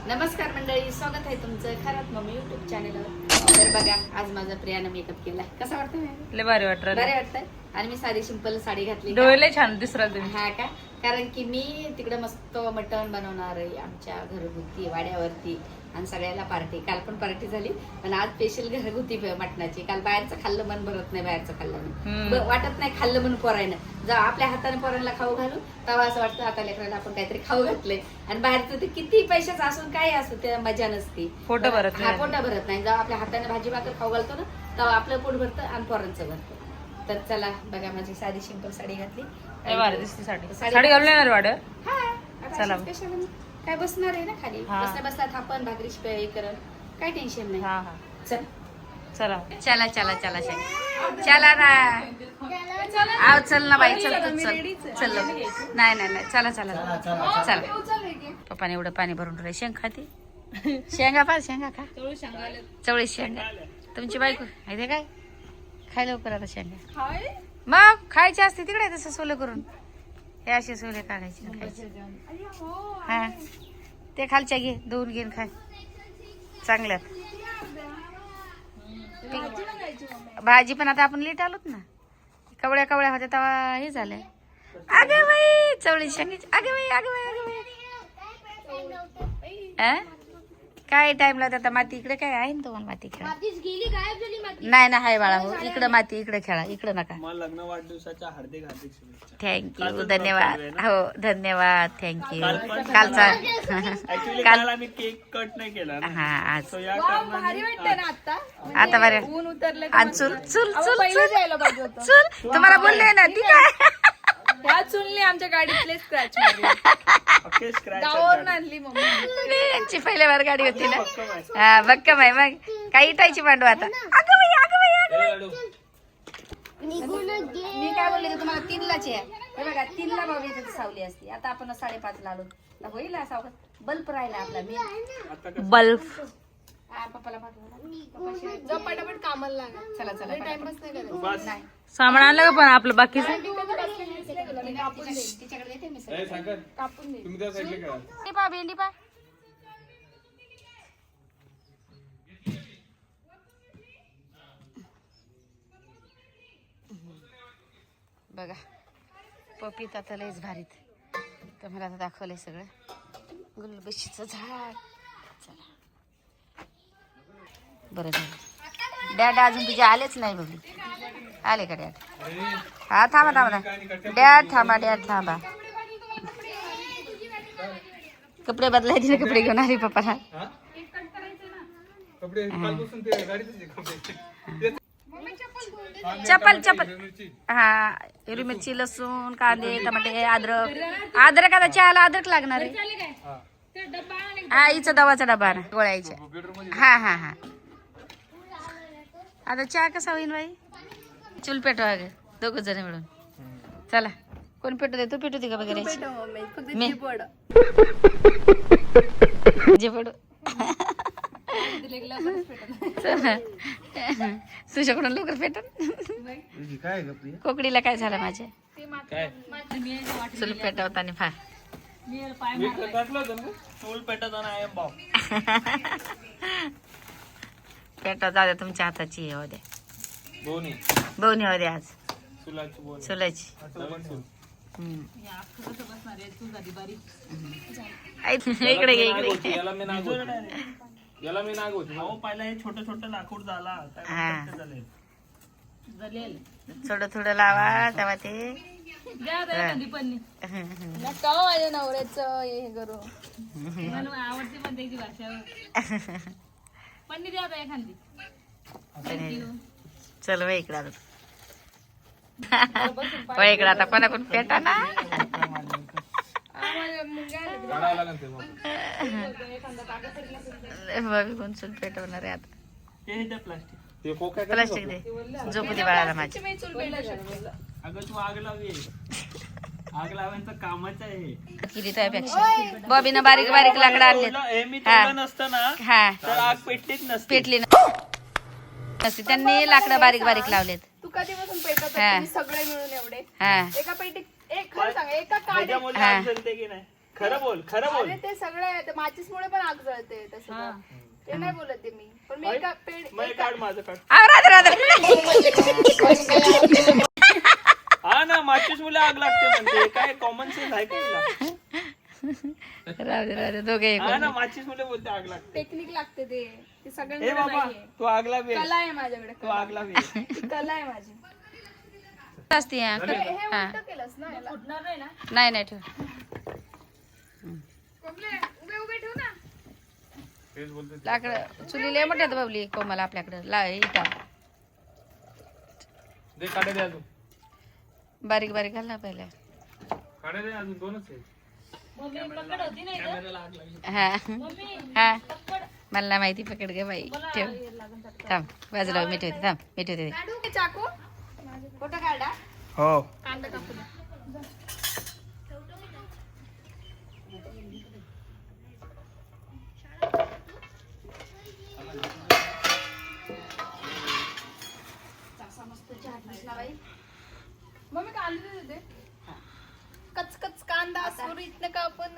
नमस्कार मंडळी, स्वागत आहे तुमचं खरंच मम्मी युट्यूब चॅनलवर. तर बघा, आज माझा प्रियानं मेकअप केलाय. कसा वाटतोय? लय भारी वाटतं. बरे वाटतंय. आणि मी साधी सिंपल साडी घातली. डोळे छान दिसरा तुम्ही. हा का? कारण की मी तिकडे मस्त मटण बनवणार आहे आमच्या घरगुती वाड्यावरती आणि सगळ्याला पार्टी. काल पण पार्टी झाली, पण आज स्पेशल घरगुती मटणाची. काल बाहेरचं खाल्लं मन भरत नाही, बाहेरचं खाल्लं वाटत नाही खाल्लं म्हणून पोरायनं. जर आपल्या हाताने पोरांना खाऊ घालू तेव्हा असं वाटतं आता लेकरांना आपण काहीतरी खाऊ घातलंय. आणि बाहेरचं ते किती पैशाचं असून काय असू ते मजा नसती. पोट भरत हा, पोट भरत नाही. जेव्हा आपल्या हाताने भाजी भाकर खाऊ घालतो ना तेव्हा आपलं पोट भरतं आणि पोरांचं भरतं. तर चला बघा, माझी साधी सिंपल साडी घातली. भारी दिसते साडी. साडी घालून येणार वाड. चला काय बसणार आहे ना खाली, बसल्या बसल्या थापण भाकरी हे करत काय टेन्शन नाही. चल चला चला चला चला चला ना. आव चल ना बाई, चल तू चल चल. नाही नाही नाही, चला चला चला. पप्पाने एवढं पाणी भरून ठेवलं. शेंग खाते? शेंगा पा शेंगा खा. चवळी शेंगा. तुमची बायको आहे ते काय खाय लवकर आता शेंगा. मग खायची असते तिकडे तसं सोले करून. हे असे सोले काढायचे खायचे. हा ते खालच्या घे, धुवून घेऊन खाय चांगल्यात. भाजी पण आता आपण लेट आलोत ना, कवड्या कवड्या होत्या तेव्हा हे झालंय. अगं बाई चवळी शेंगाची. अगं बाई अगं बाई अगं बाई. काय टाइम लागत आता? माती इकडे काय आहे ना तुम्हाला? माती खेळा. नाही ना, हाय बाळा. हो इकडं माती, इकडे खेळा, इकडे नका. लग्न वाढदिवसाच्या हार्दिक हार्दिक शुभेच्छा. थँक्यू, धन्यवाद. हो धन्यवाद, थँक्यू. कालचा ऍक्च्युअली काल आम्ही केक कट नाही केला ना, हा आज सो या कारणाने आता बरं. आणि चूल चूल चूल चूल तुम्हाला बोलले ना ती काय ह्या चुलने आमच्या गाडीतले स्क्रॅच अख्खे स्क्रॅच गावावरून आणली मम्मी. यांची पहिल्या बार गाडी होती ना. हा बक्कम आहे. मग काही इटायची मांडू आता. अगं बाई अगं बाई अगं बाई. मी काय बोलले की तुम्हाला 3लाच आहे. हे बघा 3ला बाबी तिथे सावली असती. आता आपण 5:30ला आलो तर होईल असा बल्ब राहिला आपला. मी बल्ब पप्पाला जा पटापट कामाला लागा. चला चला टाइमपास नाही करायचं. नाही सामान आणलं का पण आपलं बाकीचं? तिच्याकडे येते मी सगळं. कापून दे. भेंडी पा भेंडी पा. बघा पपीत आता लयच भारीत. तुम्हाला आता दाखवलंय सगळं. गुलबशीचं झाड. चला बरं झालं. डॅड अजून तुझे आलेच नाही बघली. आले का डॅड? हा थांबा थांबा डॅड, थांबा डॅड थांबा. कपडे बदलायचे ना, कपडे घेऊन आले पप्पाला. चप्पल चप्पल. हा हिरवी मिरची, लसूण, कांदे, टमाटे, अद्रक. अद्रक आता चहाला अद्रक लागणार आहे. हा हिचा दवाचा डबा ना गोळ्याचा. हा हा हा. आता चहा कसा होईल बाई? चूल पेटवा गे दोघं जण मिळून. चला कोण पेटू दे? तू पेटू दे का वगैरे? मी जे पडू तुझ्याकडून लवकर पेटत. कोकडीला काय झालं माझ्या? चूल पेटवताना फार चूल पेटवताना आहे भाऊ. पेटव जाऊ द्या, तुमच्या हाताची हो द्या. दोन्ही दोन्ही हो द्या आज. चुलाची बोल चुलाची. इकडे घे इकडे. याला मी नाग होती. भाऊ पहिला हे छोटं छोटं लाकूड झाला. हा थोडं थोडं लावा तेव्हा ते. नका हो माझ्या नवऱ्याचं हे करू. आवडते पण त्याची भाषा. पन्नी द्या एखादी. चल वय इकडे आलो. वय इकडे आता कोणाकडून पेटा ना. कोण चूल पेटवणार आहे आता? प्लास्टिक दे. झोपू दे बाळाला माझ्या. अगं तू आग लावी. आग लावायचं कामाचं आहे. किती त्यापेक्षा बॉबीनं बारीक बारीक लाकडं आणले. हे मी तेवढं नसतं ना हा तर आग पेटलीच नसते. पेटली नसते. त्यांनी लाकडं बारीक बारीक लावलेत. तू कधीपासून पेटत आहे? तुम्ही सगळे मिळून एवढे हा एका पेटीत एक खरं सांगा, एका काडीत ह्याच्यामुळे आग जळते की नाही? खरं बोल खरं बोल. अरे ते सगळं आहे ते माचीसमुळे पण आग जळते तसं तर. ते नाही बोलत आहे मी पण मी एका मग काढ माझं काढ. राधे राधे हा ना माचीस मुलं आग लागते म्हणते काय कॉमन सेन्स आहे का हिला? राधे राधे दोघे हा ना माचीस मुलं बोलते आग लागते. टेक्निक लागते ते ए सगळ्यांकडे बाबा नाहीये. तू आग लावे कला आहे माझ्याकडे तू आग लावे. ती कला आहे माझी. असते हा. हे उलट केलंस ना याला. फुटणार नाही ना. नाही नाही ठेव कमले, उभे उभे ठेव ना. लाकडं चुली लय मोठ्यात बाबली कोमल आपल्याकडं ला इटा दे काढे दे अजून. बारीक बारीक घाल ना पहिल्या. काढे दे अजून दोनच आहे. मम्मी पकड होती नाही का? कॅमेराला आग लागली. हा मम्मी हा पकड. मला नाही माहिती पकड गे बाई ठेव थांब बाजूला मी ठेवते थांब मी ठेवते काढू का चाकू? फोटो काढा. हो कांदा कापू द्या. मम्मी कांदा देते. कचकच कांदा सुरीत कापून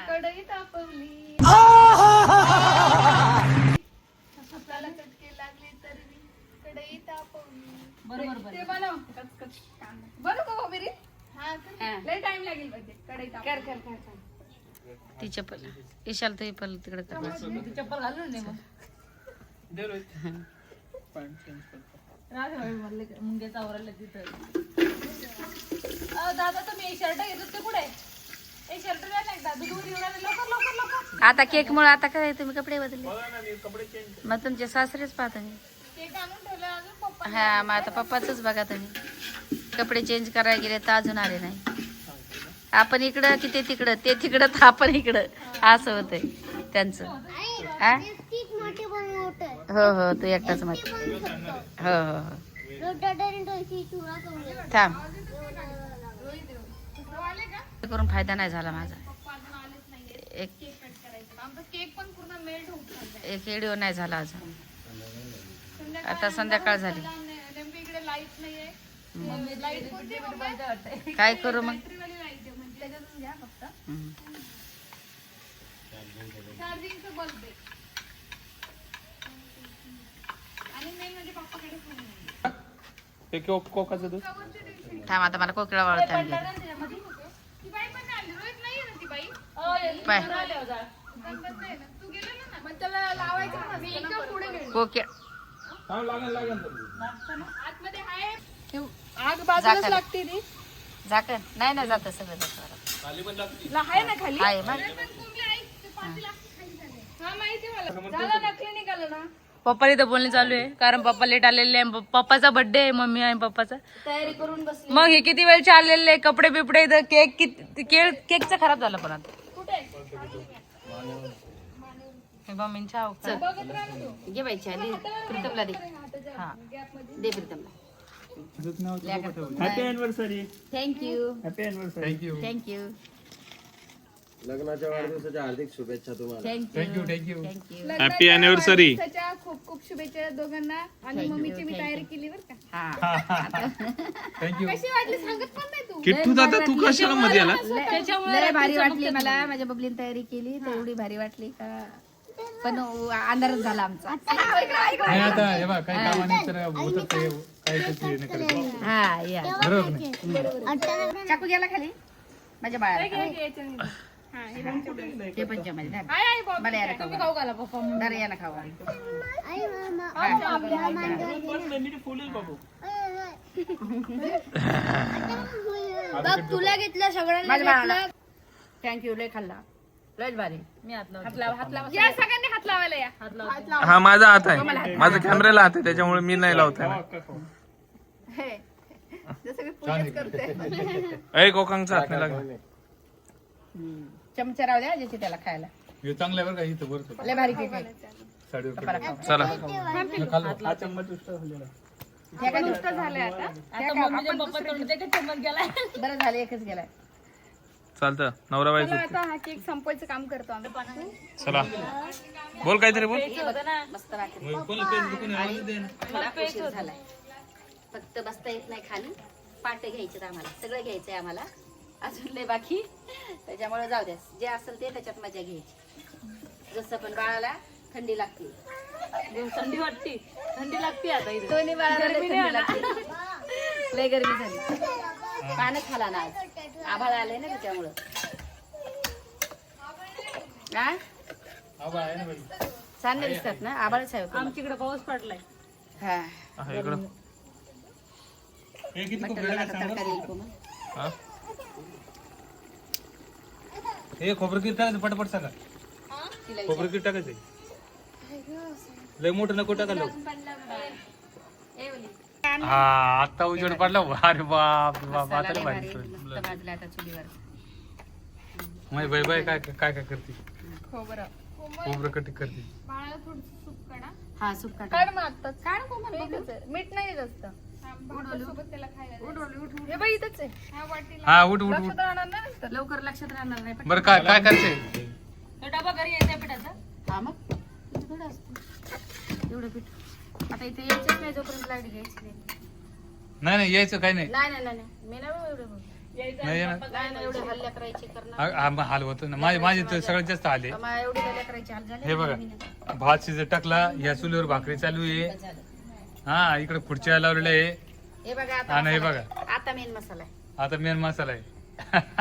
कढई तापवली. हाताला चटके लागले तरी मी कढई तापवली. बरोबर ते बनव कचकच कांदा. बनव का भाभी रे? हा लय टाइम लागेल पण ते कढई तापवली. कर ती चप्पल ईशाल तू पल तिकडे कर ती चप्पल घालून नाही मग. दे रोहित. पॅन्ट चेंज करतो. राधे म्हणले मुंग्याचा आवरला तिथं. दादा तुम्ही शर्ट घेत होते कुठे? एक शर्ट द्या ना एकदा. दूध उडी उडाले. लवकर लवकर लवकर. आता केक मुळे आता काय तुम्ही कपडे बदलले बघा ना मी कपडे चेंज. मग तुमचे सासरेच पाहता मी केक आणून ठेवलं अजून पप्पा. हा मग आता पप्पाच बघा तुम्ही कपडे चेंज करायला गेले तर अजून आले नाही. आपण इकडं की ते तिकडं ते तिकडं तर आपण इकडं असं होतंय त्यांचं. हा? हो हो तू एकटाच मत हो हो हो थांब करून फायदा नाही झाला माझा. एक आमचा केक पण पूर्ण मेल्ट होऊन चाललाय. एक व्हिडिओ नाही झाला अजून. आता संध्याकाळ झाली. नेमकं इकडे लाईट नाहीये. लाईट कोणती मम्मी? काय करू मग बॅटरीवाली लाईट आहे म्हणजे त्याच्यातून घ्या फक्त. हम्म. चार्जिंगचं बल्ब आहे. आणि मेन म्हणजे पप्पाकडे फोन नाही. हे कोकाचं दूध. कवरची टिफिन. थांब आता मला कोकिळा वाळत ती बाई पण नाही आली. रोहित नाहीये ना ती बाई? पाय नंबर नाही ना. तू गेला ना. मग त्याला लावायचं ना. मी एकदम पुढे गेलो. कोकिळ हा लागेल आतमध्ये आहे. आग बाजूलाच झाकण. लागते ती. झाकण नाही ना जात सगळं जातं. खाली पण लागते. आहे ना खाली. आहे मग हा माहिती मला. झालं ना क्लिनिक आलं ना. पप्पा इथं बोलणे चालू आहे कारण पप्पा लेट आलेले आहे. पप्पाचा बर्थडे आहे मम्मी आणि पप्पाचा. तयारी करून बसली. मग हे किती वेळ चाललेले आहे, कपडे बिपडे इथं केकचं खराब झालं पण आता. कुठे? मम्मींच्या बघत राहा ना तू. घे बाई चहा दे प्रीतमला दे हा दे प्रीतमला. Happy anniversary. Thank you happy anniversary. Thank you लग्नाच्या वाढदिवसाच्या हार्दिक शुभेच्छा तुम्हाला. Thank you thank you happy anniversary. त्याच्या खूप खूप शुभेच्छा दोघांना. आणि मम्मीची मी तयारी केली बरं का. हा कशी वाटली सांगत पण नाही तू. किट्टू दादा तू कशाला मध्ये आला? लय भारी वाटली मला. माझ्या बबलीने तयारी केली तर एवढी भारी वाटली का पण अंधारच झाला आमचा. नाही आता हे बघ काही कामाने तर होतं ते काही त्याची हे नाही करायचं. हा या बरोबर नाही. चाकू गेला खाली माझ्या बाळाला हा, हे दोनचे ब्रेड. ते पंचामध्ये धर. आहे, आहे बॉबी. मला याला खाऊ खाऊ घाला पप्पा. धर याला खावा फुलेल बाबू. बघ तुला घेतलं सगळ्यांना माझ्या बाळाला घेतलं. थँक्यू लय खाल्ला लयच भारी. मी हात लावते. हात लावा हात लावा या सगळ्यांनी हात लावायला या. हात लावते. हा माझा हात आहे माझा कॅमेराला हात आहे त्याच्यामुळे मी नाही लावत आहे. हे, जसं मी पूजाच करते. ऐ कोकांगचा हात नाही लागला. चमचा राहू द्या ज्याची त्याला खायला. हे चांगलं आहे बरं का इथं बरं लय भारी केक आहे. साडीवर पप्पाला खाऊ. चला हा चम्मच उष्ट झालेला. हे काय दुष्ट झालंय आता आता मम्मीच्या पप्पा तोंडात एकच चम्मच गेलाय. बरं झालं एकच गेलाय. चालतं नवरा बायको. चला आता हा केक संपवायचं काम करतो आम्ही. चला बोल काहीतरी बोल. होतं ना. मस्त भाकरी मला पेच होतं. झालाय. फक्त बसता येत नाही खाली. पाट घ्यायचे आम्हाला सगळं घ्यायचंय आम्हाला अजून लय बाकी, त्याच्यामुळे जाऊ द्या. जे असेल ते त्याच्यात मजा घ्यायची. जसं पण बाळाला थंडी लागते, थंडी वाटते, थंडी लागते आता इथे. दोन्ही बाळाला लय थंडी लागते. लय गरमी झाली, पानच खाला ना आज, आभाळ आलंय ना त्याच्यामुळं. हा आबा आहे ना बाई. चांगले दिसतात ना, आभाळच आहे का? आमच्याकडे पाऊस पडलाय. हा हा, इकडं हे किती खूप मटणाला वेळ आता सांग तरकारी येईल मग. हा? हे खोबरं किती टाकायचं पटपट सांगा. तिला खोबरं किती टाकायचं लय मोठं नको टाकायला. हा आता उजेड पडला. अरे बाप बाप, मसाला आता लय भाजी भारी, मस्त भाजला आता चुलीवर. माही बाई बाई काय काय काय करते. खोबरं खोबरं कटी करते. बाळाला थोडं सूप काढा. हा सुप काढ. काढ मग आत्ताच. काढ कोमल बघू. इथंच आहे. मीठ नाही येत असतं सोबत त्याला खायला द्यायचं. हे बाई इथंच आहे. ह्या वाटीला हा उठ उठ उठ. लक्षात राहणार नाही नुसतं. लवकर लक्षात राहणार नाही पण. बरं काय काय करायचंय. तो डबा घरी यायचा पिठाचा. हा मग इथं थोडं असतं एवढं पीठ. आता इथे यायचंच नाही जोपर्यंत लाईट घ्यायची नाही. नाही नाही यायचं काही नाही. नाही नाही नाही नाही. मी नाही एवढं बघ. नाही येणार. नाही नाही एवढे हल्ल्या करायचे करणार. हाल होतो ना. माझे तर सगळ्यात जास्त हाल आहे. मग एवढी हल्ल्या करायची हाल झाले. हे बघा भात शिजत टाकला, या चुलीवर भाकरी चालू आहे. झालं. हा इकडे खुर्च्या लावलेल्या आहे. हे बघा आता हा, नाही मसाला बघा. आहे. आता मेन मसाला आहे. आता मेन मसाला आहे.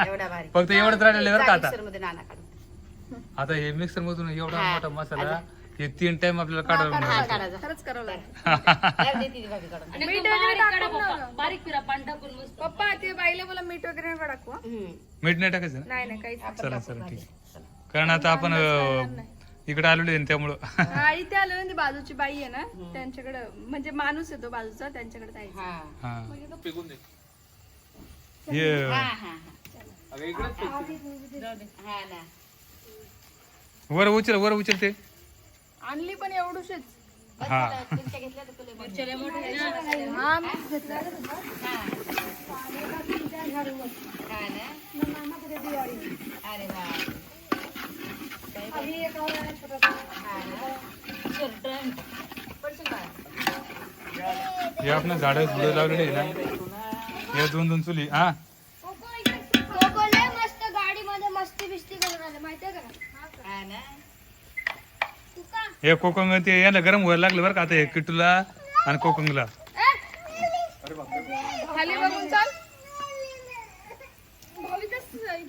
एवढा भारी. फक्त एवढंच राहिलेलं आहे बरं का आता. मिक्सर मध्ये नाना काढून. आता हे मिक्सर मधून एवढा हा. मोठा मसाला हे 3 टाइम आपल्याला काढावं हा, लागेल. काढायचा. खरंच करावं लागेल. यार देते ती भाभी काढून. आणि एकदम बारीक काढा पप्पा, बारीक पिरा पाणी टाकून मस्त. पप्पा ते बाईला मला मीठ वगैरे नका टाकू हं. हम्म. मीठ नाही टाकायचं ना. नाही नाही काहीच चला चला ठीक आहे. कारण आता आपण इकडे आलेलो आहे ना त्यामुळं. हा इथे आलं ना ती बाजूची बाई आहे ना त्यांच्याकडे म्हणजे माणूस येतो बाजूचा त्यांच्याकडे जायचं. हा हा फेकून दे. हे हा हा अगं इकडेच फेक. हा ना. वर उचल ते. आणली पण एवढूशीच. बस हा. झालं. मिरच्या घेतल्या तर तुला मिरच्या चले मोठे ना. हा मी घेतलं. हा. हा ना. अरे वा. हा ना. पडशील बाळा. हे आपण झाडं फुलं लावलेली आहे ना. हे 2 चुली. हा मस्त गाडीमध्ये मस्ती बिस्ती करून आले माहितीये का? हा ना. हे कोकंग ते याला गरम व्हायला लागलं बरं का आता. हे किटूला आणि कोकंगला. खाली बघून चाल.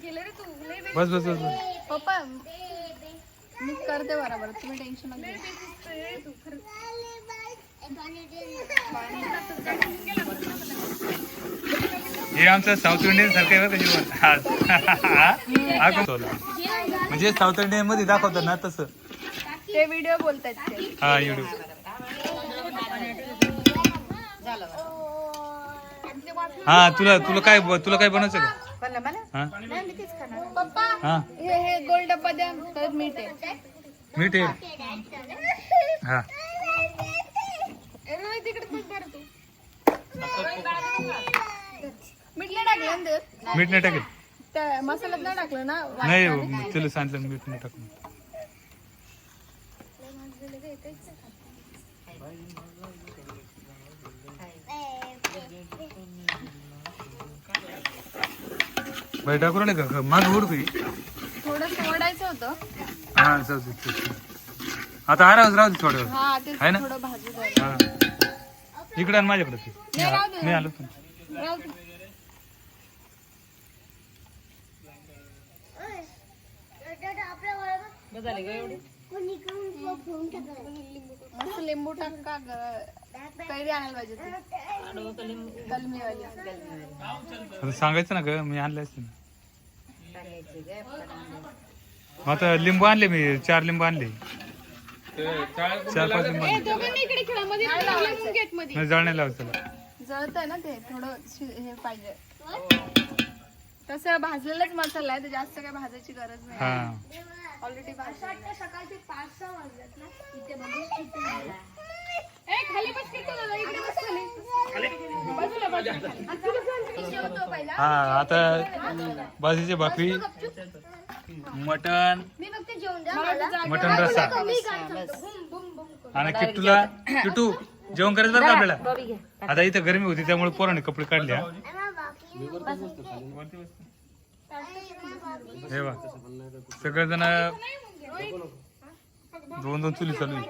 केलं रे तू लय बे- बस बस बस बस. पप्पा मी करते बरोबर तुम्ही टेन्शन नका घेऊ. हे आमचं साऊथ इंडियन सारखं आहे बरं का जीवन. हा कोण? म्हणजे साऊथ इंडियन मध्ये दाखवतात ना तसं. ते व्हिडिओ बोलतायत ते. हा युट्यूब. झालं बा. हा तुला काय बनवायचं का. बनलं मला. हा नाही मी तीच खाणार. पप्पा हा हे गोल डब्बा द्या तर मीठ आहे. मीठ आहे. हा ए, तिकडे तूच धर तू. मीठ नाही टाकलं ना त्यात? मीठ नाही टाकेल. त्या मसाल्यात नाही टाकलं ना. नाही तुला सांगितलं मीठ नाही टाकून. बाई टाकू नाही का माग उडू थोडं ओढायचं होतं. हा जाऊ दे. आता आराम राहू दे थोडं. हा ते आहे ना? थोडं भाजू द्या. हा इकडे आणि माझ्याकडे ते. मी आलो पण. राहू दे. झाले ग एवढी. मस्त लिंबू टाका. कैरी आणायला पाहिजे ती. कलमीवाली. आता सांगायचं ना ग मी आणलं असतं ना. टाकायची ग, मग आता लिंबू आणले मी 4 लिंबू आणले. ते चाळ 4-5 लिंबू आणले. दोघांनी इकडे खेळा मध्ये लिंबू गेट मध्ये. नाही जळ नाही लावायचं त्याला. जळत आहे ना ते थोडं हे पाहिजे. तसं भाजलेलाच मसाला आहे तर जास्त काही भाजायची गरज नाही. हा ऑलरेडी भाजलेला. सकाळचे 5-6 वाजलेत ना इथे बघू ए खाली बस की तू दादा, इकडे बस खाली. बाजूला बाजूला. आता जेवतो पहिला. हा आता बाजरीची भाकरी, मटण मी फक्त जेवण द्या मला मला. जागा- मटण रस्सा मी काय सांगतो बुम बुम बुम. आणि किट्टू जेवण करायचं बरं का आपल्याला. आता इथं गरमी होती त्यामुळे पोराने कपडे काढले. हा. हे बा सगळेजण 2-2 चुली चालू आहे.